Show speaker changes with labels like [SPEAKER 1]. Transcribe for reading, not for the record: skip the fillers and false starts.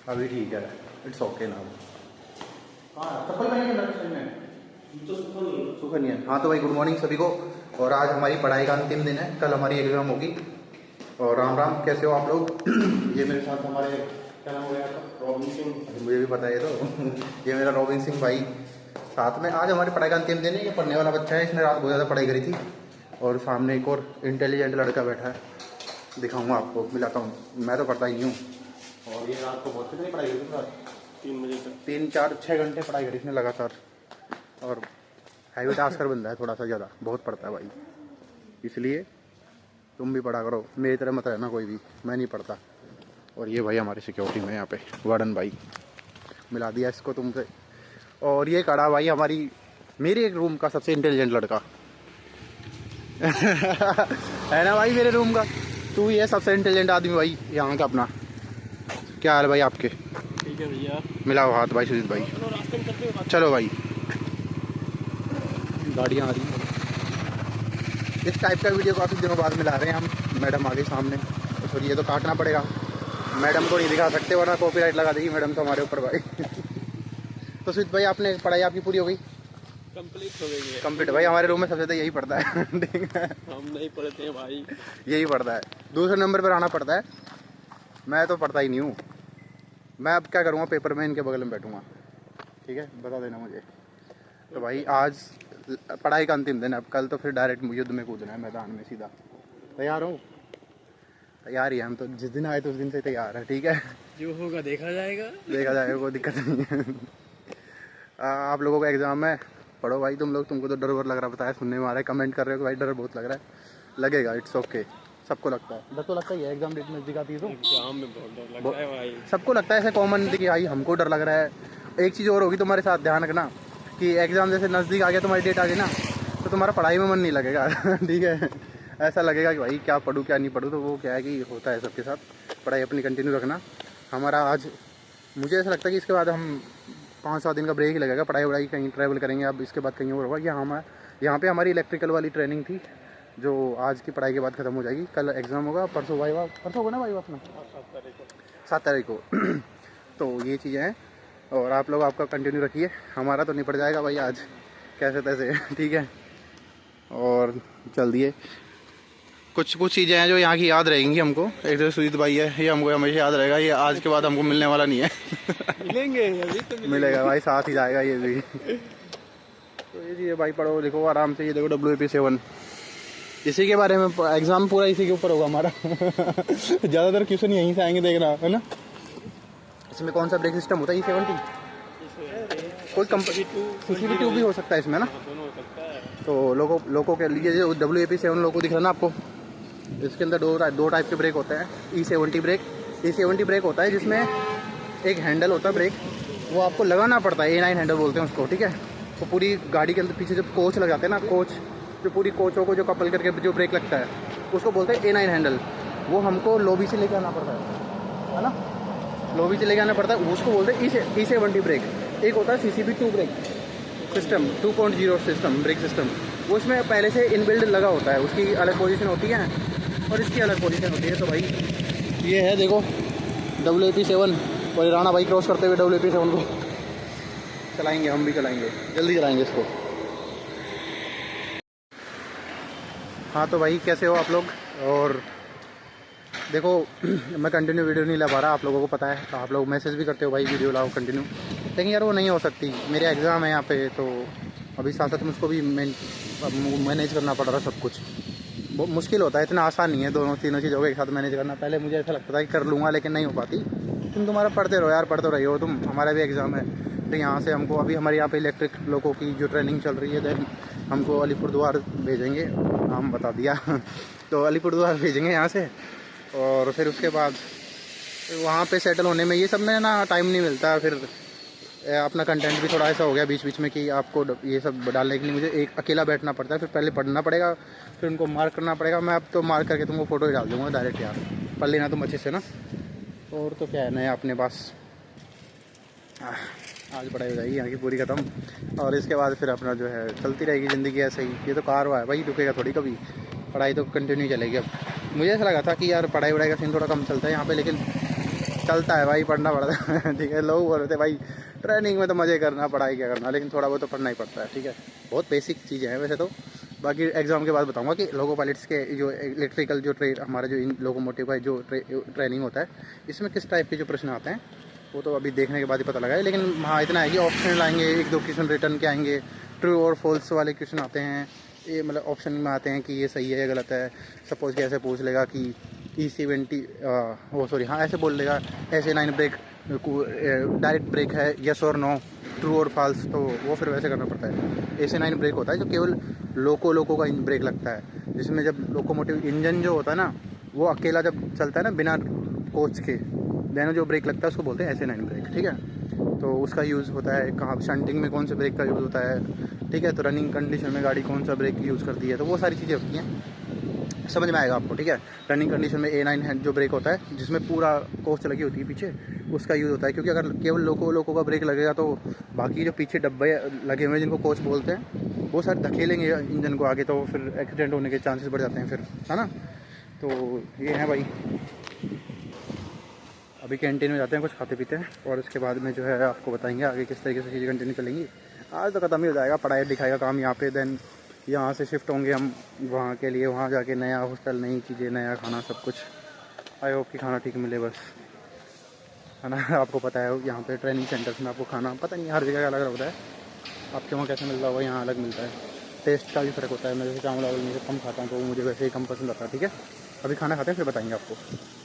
[SPEAKER 1] अभी ठीक है, इट्स ओके ना। हाँ चप्पल पहन के तो सूखा नहीं है। हाँ तो भाई गुड मॉर्निंग सभी को। और आज हमारी पढ़ाई का अंतिम दिन है, कल हमारी एग्ज़ाम होगी। और राम राम, कैसे हो आप लोग? ये मेरे साथ हमारे क्या नाम हो गया आपका? रॉबिन सिंह। मुझे भी पता है तो ये मेरा रॉबिन सिंह भाई साथ में। आज हमारी पढ़ाई का अंतिम दिन है। ये पढ़ने वाला बच्चा है, इसने रात बहुत ज़्यादा पढ़ाई करी थी। और सामने एक और इंटेलिजेंट लड़का बैठा है, दिखाऊंगा आपको, मिलाता हूँ। मैं तो पढ़ता ही नहीं हूँ। और ये रात को बहुत कितनी पढ़ाई करी थी? रात 3 बजे तक 3 4 6 घंटे पढ़ाई करी इसने लगातार। और हैवी टास्कर बंदा है, थोड़ा सा ज़्यादा बहुत पढ़ता है भाई, इसलिए तुम भी पढ़ा करो। मेरी तरह मत रहना कोई भी, मैं नहीं पढ़ता। और ये भाई हमारी सिक्योरिटी में यहाँ पे वार्डन भाई, मिला दिया इसको तुमसे। और ये कड़ा भाई हमारी मेरे एक रूम का सबसे इंटेलिजेंट लड़का है ना भाई, मेरे रूम का तू ही है सबसे इंटेलिजेंट आदमी भाई यहाँ का अपना। क्या हाल है भाई आपके?
[SPEAKER 2] ठीक है भैया।
[SPEAKER 1] मिलाओ हाथ भाई सुजीत भाई। चलो भाई, गाड़ियाँ आ रही हैं। इस टाइप का वीडियो काफ़ी दिनों बाद मिला रहे हैं हम। मैडम आ गई सामने, तो फिर ये तो काटना पड़ेगा। मैडम को नहीं दिखा सकते वरना कॉपीराइट लगा देगी मैडम तो हमारे ऊपर भाई। तो सुजीत भाई, आपने पढ़ाई आपकी पूरी हो गई?
[SPEAKER 2] कंप्लीट हो गई है।
[SPEAKER 1] कंप्लीट भाई, हमारे रूम में सबसे ज़्यादा यही पढ़ता है। ठीक है,
[SPEAKER 2] हम नहीं पढ़ते हैं भाई,
[SPEAKER 1] यही पढ़ता है। दूसरे नंबर पर आना पड़ता है, मैं तो पढ़ता ही नहीं हूँ। मैं अब क्या करूँगा, पेपर में इनके बगल में बैठूँगा। ठीक है, बता देना मुझे। तो भाई आज पढ़ाई का अंतिम दिन है, अब कल तो फिर डायरेक्ट युद्ध में कूदना है, मैदान में सीधा। तैयार हो? तैयार ही है हम तो, जिस दिन आए तो उस दिन से तैयार है। ठीक है,
[SPEAKER 2] जो होगा देखा जाएगा।
[SPEAKER 1] देखा जाएगा, कोई दिक्कत नहीं है। आप लोगों का एग्जाम है, पढ़ो भाई तुम लोग। तुमको तो डर वर लग रहा, बताया सुनने में आ रहा है, कमेंट कर रहे हो कि भाई डर बहुत लग रहा है। लगेगा, इट्स ओके, सबको लगता है। डर तो लगता ही है, एग्जाम डेट नजदीक आती है तो
[SPEAKER 2] एग्जाम में बहुत डर लगता है भाई,
[SPEAKER 1] सबको लगता है। ऐसे कॉमन कि भाई हमको डर लग रहा है। एक चीज़ और होगी तुम्हारे साथ, ध्यान रखना कि एग्ज़ाम जैसे नज़दीक आ गया, तुम्हारी डेट आ गई ना, तो तुम्हारा पढ़ाई में मन नहीं लगेगा। ठीक है, ऐसा लगेगा कि भाई क्या पढूं क्या नहीं पढूं। तो वो क्या है कि होता है सबके साथ, पढ़ाई अपनी कंटिन्यू रखना। हमारा आज मुझे ऐसा लगता है कि इसके बाद हम 5-7 दिन का ब्रेक ही लगेगा। पढ़ाई वढ़ाई कहीं ट्रैवल करेंगे, अब इसके बाद कहीं और होगा। यहाँ पे हमारी इलेक्ट्रिकल वाली ट्रेनिंग थी, जो आज की पढ़ाई के बाद ख़त्म हो जाएगी। कल एग्ज़ाम होगा, परसों वाइवा, परसों होगा ना वाइवा अपना 7 तारीख को। तो ये चीज़ें हैं। और आप लोग आपका कंटिन्यू रखिए, हमारा तो निपट जाएगा भाई आज कैसे तैसे। ठीक है, और चल दिए। कुछ चीज़ें हैं जो यहाँ की याद रहेंगी हमको। एक तो सुजीत भाई है, ये हमको हमेशा याद रहेगा। ये आज के बाद हमको मिलने वाला नहीं है।
[SPEAKER 2] मिलेंगे अभी तो
[SPEAKER 1] मिलेगा भाई, साथ ही जाएगा ये भी। तो ये चीज़ें भाई, पढ़ो लिखो आराम से। ये देखो WAP7, इसी के बारे में एग्ज़ाम पूरा इसी के ऊपर होगा हमारा। ज़्यादातर क्वेश्चन यहीं से आएंगे, देखना है ना। इसमें कौन सा ब्रेक सिस्टम होता है? E70 कोई CCV2 भी हो सकता है इसमें ना। तो लोगों के लिए जो WAP7 लोगों को दिख रहा है ना आपको, इसके अंदर दो टाइप के ब्रेक होते हैं। E70 ब्रेक, E70 ब्रेक होता है जिसमें एक हैंडल होता है ब्रेक, वो आपको लगाना पड़ता है। A9 हैंडल बोलते हैं उसको। ठीक है, तो पूरी गाड़ी के अंदर पीछे जब कोच लग जाते हैं ना, कोच जो पूरी कोचों को जो कपल करके जो ब्रेक लगता है, उसको बोलते हैं A9 हैंडल। वो हमको लॉबी से लेके आना पड़ता है ना, लॉबी से लेके आना पड़ता है, उसको बोलते हैं E70 ब्रेक। एक होता है CCV2 brake system, 2.0 system, brake system. वो इसमें पहले से इनबिल्ड लगा होता है, उसकी अलग पोजीशन होती है और इसकी अलग पोजीशन होती है। तो भाई ये है देखो WAP7, और राणा भाई क्रॉस करते हुए WAP7 को चलाएंगे, हम भी चलाएंगे, जल्दी चलाएंगे इसको। हाँ तो भाई कैसे हो आप लोग? और देखो मैं कंटिन्यू वीडियो नहीं ला पा रहा, आप लोगों को पता है। तो आप लोग मैसेज भी करते हो भाई वीडियो लाओ कंटिन्यू, लेकिन यार वो नहीं हो सकती। मेरे एग्ज़ाम है यहाँ पे, तो अभी साथ साथ मुझको भी मैनेज करना पड़ रहा है सब कुछ। बहुत मुश्किल होता है, इतना आसान नहीं है दोनों तीनों चीज़ों को एक साथ मैनेज करना। पहले मुझे ऐसा लगता था कि कर लूँगा, लेकिन नहीं हो पाती। तुम तुम्हारा पढ़ते रहो यार, पढ़ते रही हो तुम। हमारा भी एग्ज़ाम है, तो यहाँ से हमको अभी हमारे यहाँ पे इलेक्ट्रिक लोगों की जो ट्रेनिंग चल रही है, देन हमको अलीपुरद्वार भेजेंगे, नाम बता दिया। तो अलीपुरद्वार भेजेंगे यहाँ से, और फिर उसके बाद वहाँ पे सेटल होने में ये सब में ना टाइम नहीं मिलता। फिर अपना कंटेंट भी थोड़ा ऐसा हो गया बीच बीच में कि आपको ये सब डालने के लिए मुझे एक अकेला बैठना पड़ता है। फिर पहले पढ़ना पड़ेगा, फिर उनको मार्क करना पड़ेगा। मैं अब तो मार्क करके तुमको फ़ोटो ही डाल दूँगा डायरेक्ट, यार पढ़ लेना तुम अच्छे से ना। और तो क्या है नया अपने पास, आज पढ़ाई हो जाएगी यहाँ की पूरी ख़त्म। और इसके बाद फिर अपना जो है चलती रहेगी ज़िंदगी ऐसे ही। ये तो कारवा है भाई, रुकेगा थोड़ी कभी, पढ़ाई तो कंटिन्यू चलेगी। अब मुझे ऐसा लगा था कि यार पढ़ाई वढ़ाई का सीन थोड़ा कम चलता है यहाँ पे, लेकिन चलता है भाई, पढ़ना पड़ता है। ठीक है, लोग बोल रहे थे भाई ट्रेनिंग में तो मज़े करना, पढ़ाई क्या करना, लेकिन थोड़ा बहुत तो पढ़ना ही पड़ता है। ठीक है, बहुत बेसिक चीज़ें हैं वैसे तो। बाकी एग्ज़ाम के बाद बताऊंगा कि लोको पायलट्स के जो इलेक्ट्रिकल जो हमारा जो इन लोकोमोटिव का जो ट्रेनिंग होता है, इसमें किस टाइप के जो प्रश्न आते हैं वो तो अभी देखने के बाद ही पता लगा है। लेकिन हाँ इतना है कि ऑप्शन आएंगे, 1-2 क्वेश्चन रिटर्न के आएंगे, ट्रू और फॉल्स वाले क्वेश्चन आते हैं। ये मतलब ऑप्शन में आते हैं कि ये सही है या गलत है। सपोज कि ऐसे पूछ लेगा कि E70 हाँ ऐसे बोल लेगा SA9 ब्रेक डायरेक्ट ब्रेक है, यस और नो, ट्रू और फॉल्स, तो वो फिर वैसे करना पड़ता है। SA9 ब्रेक होता है जो केवल लोको का ब्रेक लगता है, जिसमें जब लोकोमोटिव इंजन जो होता है ना वो अकेला जब चलता है ना बिना कोच के, देन जो ब्रेक लगता है उसको बोलते हैं SA9 ब्रेक। ठीक है, तो उसका यूज़ होता है कहाँ, शंटिंग में कौन से ब्रेक का यूज़ होता है। ठीक है, तो रनिंग कंडीशन में गाड़ी कौन सा ब्रेक यूज़ करती है, तो वो सारी चीज़ें होती हैं, समझ में आएगा आपको। ठीक है, रनिंग कंडीशन में A9 है जो ब्रेक होता है जिसमें पूरा कोच लगी होती है पीछे, उसका यूज़ होता है। क्योंकि अगर केवल लोको का ब्रेक लगेगा तो बाकी जो पीछे डब्बे लगे हुए हैं जिनको कोच बोलते हैं वो सारे धकेलेंगे इंजन को आगे, तो फिर एक्सीडेंट होने के चांसेस बढ़ जाते हैं फिर, है ना। तो ये है भाई, अभी कैंटीन में जाते हैं, कुछ खाते पीते हैं और उसके बाद में जो है आपको बताएंगे आगे किस तरीके से चीज़ें कंटिन्यू चलेंगी। आज तो ख़त्म ही हो जाएगा पढ़ाई लिखाई का काम यहाँ पे, देन यहाँ से शिफ्ट होंगे हम वहाँ के लिए, वहाँ जाके नया हॉस्टल, नई चीज़ें, नया खाना, सब कुछ। आई होप कि खाना ठीक मिले बस, है ना। आपको पता है यहाँ पे ट्रेनिंग सेंटर्स में आपको खाना पता नहीं हर जगह अलग अलग होता है, आपके वहाँ कैसे मिलता होगा, यहाँ अलग मिलता है, टेस्ट का भी फ़र्क होता है। मैं जैसे चावल वावल में से कम खाता हूँ तो मुझे वैसे ही कम पसंद आता है। ठीक है, अभी खाना खाते हैं फिर बताएंगे आपको।